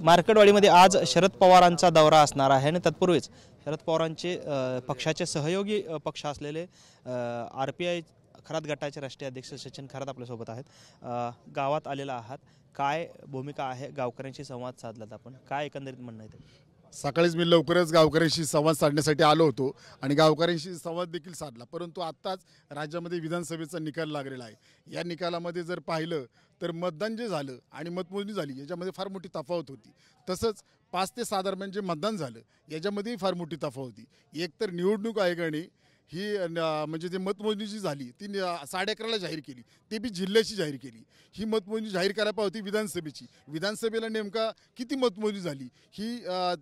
मार्केटवाडीमध्ये आज शरद पवारांचा दौरा असणार आहे आणि तत्पूर्वीच शरद पवारांचे पक्षाचे सहयोगी पक्ष असलेले RPI खरात गटाचे राष्ट्रीय अध्यक्ष सचिन खरात आपल्यासोबत आहेत। गावात आलेला आहात, काय भूमिका आहे, गावकऱ्यांशी संवाद साधलात आपण, काय एकंदरीत म्हणणं आहे? सकाळीच मी लवकरच गावकऱ्यांशी संवाद साधण्यासाठी आलो होतो आणि गावकऱ्यांशी संवाद देखील साधला, परंतु आत्ताच राज्यामध्ये विधानसभेचा निकाल लागलेला आहे। या निकालामध्ये जर पाहिलं तर मतदान जे झालं आणि मतमोजणी झाली याच्यामध्ये फार मोठी तफावत होती। तसंच 5 ते 6 दरम्यान जे मतदान झालं याच्यामध्येही फार मोठी तफावत होती। एक तर निवडणूक आयोगाने ही म्हणजे जे मतमोजणी जी झाली ती 11:30ला जाहीर केली, ते बी जिल्ह्याची जाहीर केली। ही मतमोजणी जाहीर करायला पाहिजे होती विधानसभेची, विधानसभेला नेमका किती मतमोजणी झाली ही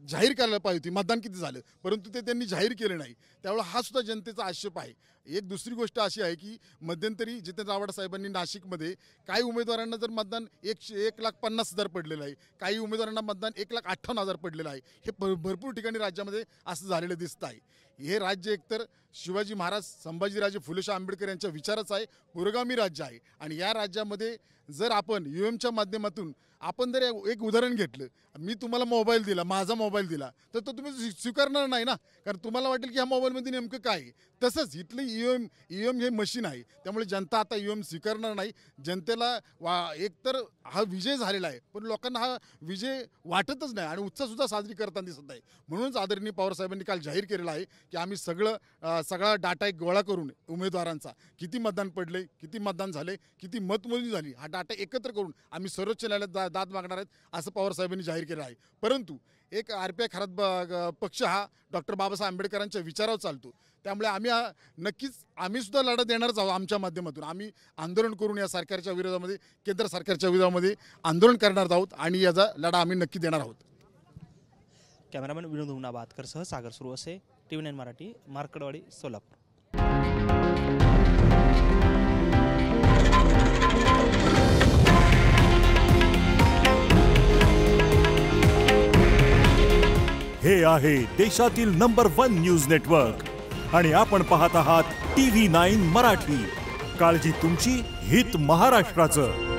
जाहीर करायला पाहिजे होती, मतदान किती झालं, परंतु ते त्यांनी जाहीर केलं नाही। त्यामुळे हा सुद्धा जनतेचा आक्षेप आहे। एक दुसरी गोष्ट अशी आहे की मध्यंतरी जितेंद्र आव्हाड साहेबांनी नाशिकमध्ये काही उमेदवारांना जर मतदान 1,50,000 पडलेलं आहे, काही उमेदवारांना मतदान 1,58,000 पडलेलं आहे। हे भरपूर ठिकाणी राज्यामध्ये असं झालेलं दिसतं आहे। हे राज्य एकतर शिवाजी महाराज संभाजीराजे फुले आंबेडकर यांच्या विचाराचं आहे, पुरोगामी राज्य आहे। आणि या राज्यामध्ये जर आपण UMच्या माध्यमातून आपण जर एक उदाहरण घेतलं, मी तुम्हाला मोबाईल दिला, माझा मोबाईल दिला, तर तो तुम्ही स्वीकारणार नाही ना, कारण तुम्हाला वाटेल की ह्या मोबाईलमध्ये नेमकं काय आहे। तसंच इथलं EM हे मशीन आहे, त्यामुळे जनता आता EM स्वीकारणार नाही। जनतेला एकतर हा विजय झालेला आहे, पण लोकांना हा विजय वाटतच नाही आणि उत्साहसुद्धा साजरी करताना दिसत आहे। म्हणूनच आदरणीय पवारसाहेबांनी काल जाहीर केलेलं आहे की आम्ही सगळा डाटा एक गोळा करून उमेदवारांचा किती मतदान पडले, किती मतदान झाले, किती मतमोजणी झाली, हा डाटा एकत्र करून आम्ही सर्वोच्च न्यायालयात दाद मागणार आहेत, असं पवारसाहेबांनी जाहीर केलं आहे। परंतु एक RPI खरात पक्ष हा डॉक्टर बाबासाहेब आंबेडकरांच्या विचारावर चालतो, त्यामुळे आम्ही सुद्धा लढा देणारच आहोत। आमच्या माध्यमातून आम्ही आंदोलन करून या सरकारच्या विरोधामध्ये, केंद्र सरकारच्या विरोधामध्ये आंदोलन करणार आहोत आणि याचा लढा आम्ही नक्की देणार आहोत। कॅमेरामॅन विनोद हुमनाबादकर सह सागर सुरवसे, TV9 मराठी, मार्केटवाडी, सोलापूर। हे आहे देशातील नंबर 1 न्यूज नेटवर्क आणि आपण पाहत आहात TV9 मराठी। काळजी तुमची, हित महाराष्ट्राचं।